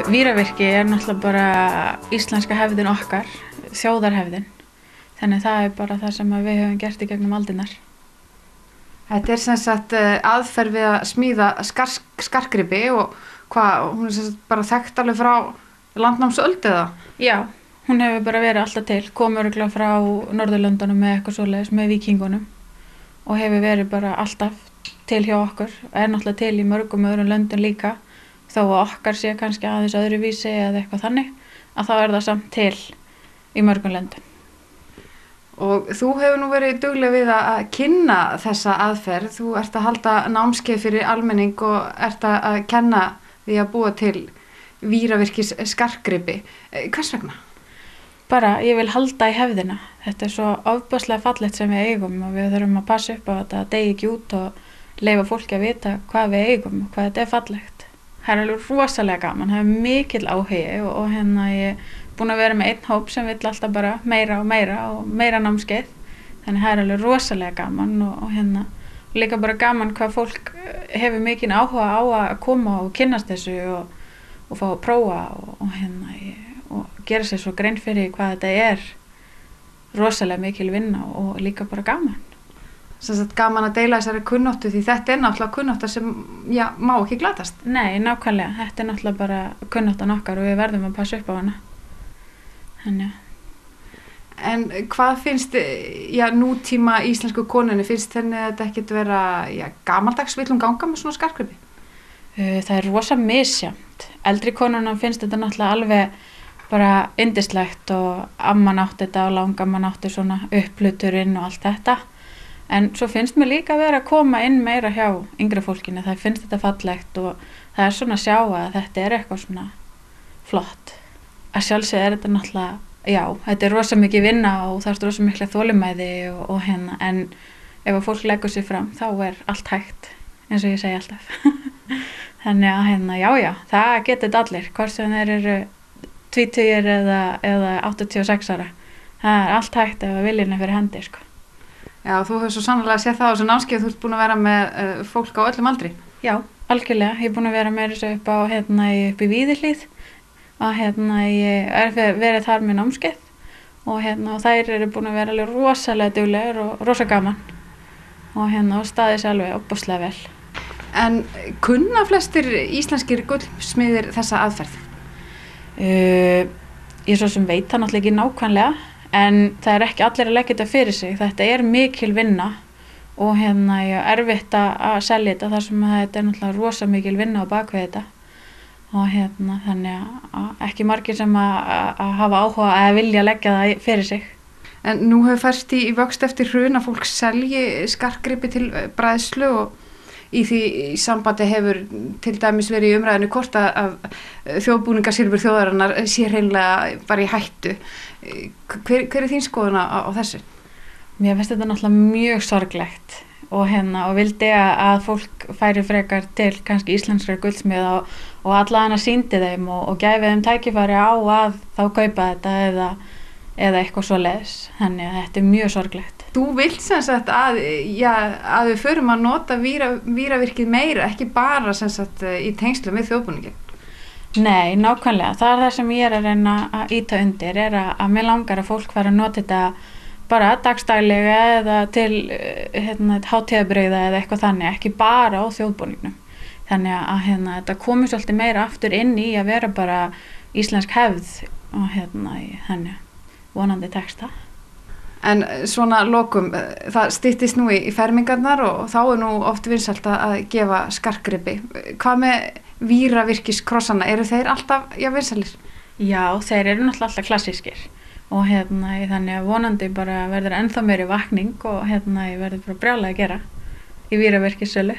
Víravirki náttúrulega bara íslenska hefðin okkar, þjóðarhefðin. Þannig það bara það sem við höfum gert í gegnum aldirnar. Þetta sem sagt aðferð við að smíða skartgripi og hún sem sagt bara þekkt alveg frá landnámsöld eða? Já, hún hefur bara verið alltaf til, kom örugglega frá Norðurlöndunum með eitthvað svoleiðis, með víkingunum og hefur verið bara alltaf til hjá okkur, náttúrulega til í mörgum öðrum löndum líka, þó að okkar sé kannski aðeins öðruvísi eða eitthvað þannig, að þá það samt til í mörgum löndum. Og þú hefur nú verið dugleg við að kynna þessa aðferð. Þú ert að halda námskeið fyrir almenning og ert að kenna því að búa til víravirkis skartgripi. Hvers vegna? Bara, ég vil halda í hefðina. Þetta svo ofboðslega fallegt sem við eigum og við þurfum að passa upp á þetta deyja ekki út og leyfa fólki að vita hvað við eigum og hvað þetta fallegt. Það alveg rosalega gaman, það mikill áhugi og ég búin að vera með einn hóp sem vill alltaf bara meira og meira námskeið. Þannig það alveg rosalega gaman og líka bara gaman hvað fólk hefur mikinn áhuga á að koma og kynnast þessu og fá að prófa og gera sér svo grein fyrir hvað þetta rosalega mikil vinna og líka bara gaman. Sem sagt gaman að deila þessari kunnáttu því þetta náttúrulega kunnáttar sem má ekki glatast. Nei, nákvæmlega. Þetta náttúrulega bara kunnáttan okkar og við verðum að passa upp á hana. En hvað finnst nútíma íslensku konunni, finnst henni þetta ekkert vera gamaldags vill hún ganga með svona skartgripi? Það rosa misjafnt. Eldri konunum finnst þetta náttúrulega alveg bara yndislegt og amman átti þetta og langamman átti svona uppluturinn og allt þetta. En svo finnst mér líka vera að koma inn meira hjá yngri fólkinu, það finnst þetta fallegt og það svona að sjá að þetta eitthvað svona flott. Að sjálfsögðu þetta náttúrulega, þetta rosa mikið vinna og það rosa mikla þolinmæði og en ef fólk leggur sig fram þá allt hægt, eins og ég segi alltaf. Þannig að það getur þetta allir, hvort sem þeir eru 20 eða 86 ára. Það allt hægt ef viljinn fyrir hendi, sko. Já, þú hefur svo sannarlega séð það á þessu námskeið, þú ert búin að vera með fólk á öllum aldri. Já, algjörlega. Ég búin að vera með þessu upp í Víðihlíð og ég verið þar með námskeið og þær eru búin að vera alveg rosalega duglegar og rosa gaman og staðið sér alveg ofboðslega vel. En kunna flestir íslenskir gullsmiðir þessa aðferð? Ég svo sem veit það náttúrulega ekki nákvæmlega. En það ekki allir að leggja þetta fyrir sig. Þetta mikil vinna og erfitt að selja þetta þar sem þetta náttúrulega rosa mikil vinna á bakvið þetta. Og þannig að ekki margir sem að hafa áhuga að vilja leggja það fyrir sig. En nú hefur færst í vöxt eftir hrun að fólk selji skartgripi til bræðslu og í því sambandi hefur til dæmis verið í umræðinu hvort að þjóðbúningasilfur þjóðarinnar sé hreinlega bara í hættu. Hver þín skoðun á þessu? Mér finnst þetta náttúrulega mjög sorglegt og vildi að fólk færi frekar til kannski íslenskra gullsmiða og allavega sýndi þeim og gæfi þeim tækifæri á að þá kaupa þetta eða eitthvað svoleiðis. Þannig að þetta mjög sorglegt. Þú vilt sem sagt að við förum að nota víravirkið meira, ekki bara sem sagt í tengslum við þjóðbúningin. Nei, nákvæmlega. Það það sem ég að reyna að ýta undir að mér langar að fólk fara að nota þetta bara dagstaglega eða til hátíðabrigða eða eitthvað þannig, ekki bara á þjóðbúningnum. Þannig að þetta komi svolítið meira aftur inn í að vera bara íslensk hefð og þannig vonandi tekst það. En svona lokum, það styttist nú í fermingarnar og þá nú oft vinsælt að gefa skartgripi. Hvað með víravirkiskrossana, eru þeir alltaf vinsælir? Já, þeir eru náttúrulega alltaf klassískir og þannig að vonandi bara verður ennþá meiri vakning og ég verður bara brjálega að gera í víravirkissölu.